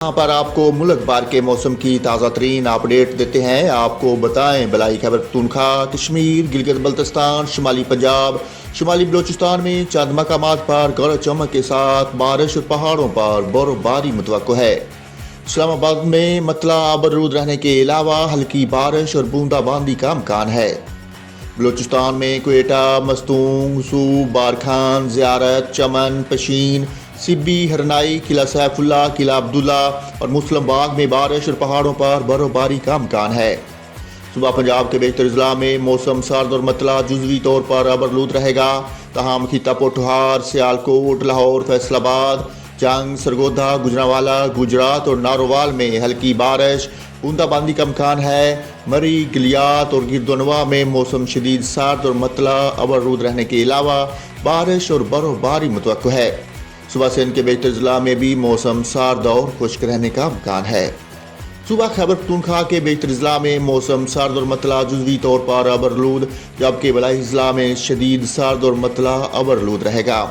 यहाँ पर आपको मुल्क भर के मौसम की ताज़ा तरीन अपडेट देते हैं। आपको बताएं बलाई खैबर पख्तूनख्वा, कश्मीर, गिलगित बल्तिस्तान, शुमाली पंजाब, शुमाली बलोचिस्तान में चंद मकामात पर गरज चमक के साथ बारिश और पहाड़ों पर बर्फबारी मुतवक्को है। इस्लामाबाद में मतला आबरूद रहने के अलावा हल्की बारिश और बूंदाबांदी का इम्कान है। बलोचिस्तान में क्वेटा, मस्तूंग, सूब, बारखान, ज़ियारत, चमन, पशीन, सिब्बी, हरनाई, किला सैफुल्ला, किला अब्दुल्ला और मुस्लिम बाग में बारिश और पहाड़ों पर बर्फबारी का इम्कान है। सुबह पंजाब के बेहतर अजला में मौसम सर्द और मतला जुजवी तौर पर अबरलूद रहेगा। तहाम खिता पोठहार, सियालकोट, लाहौर, फैसलाबाद, जंग, सरगोधा, गुजरांवाला, गुजरात और नारोवाल में हल्की बारिश, बूंदाबांदी का इम्कान है। मरी, गिलियात और गिरदोनवा में मौसम शदीद सर्द और मतला अबरलूद रहने के अलावा बारिश और बर्फबारी मुतवक्को है। सुबह से इनके बेहतर जिला में भी मौसम सर्द और खुश्क रहने का इम्कान है। सुबह खैबर पख्तूनख्वा के बेहतर जिला में मौसम सर्द और मतला जुजवी तौर पर अबरलूद, जबकि बलाई जिला में शदीद सर्द और मतला अबरलूद रहेगा।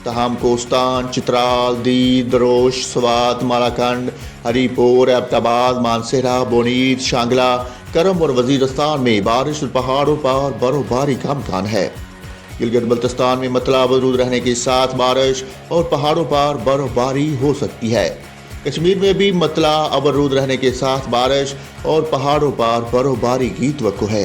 तहाम कोस्तान, चित्राल, दीद, दरोश, स्वात, मालाकंड, हरीपुर, एबटाबाद, मानसेरा, बोनीत, शांगला, करम और वजीरस्तान में बारिश और पहाड़ों पर बर्फबारी का इम्कान है। गिलगित बल्तिस्तान में मतला आबरूद रहने के साथ बारिश और पहाड़ों पर बर्फबारी हो सकती है। कश्मीर में भी मतला आबरूद रहने के साथ बारिश और पहाड़ों पर बर्फबारी की तवक्को है।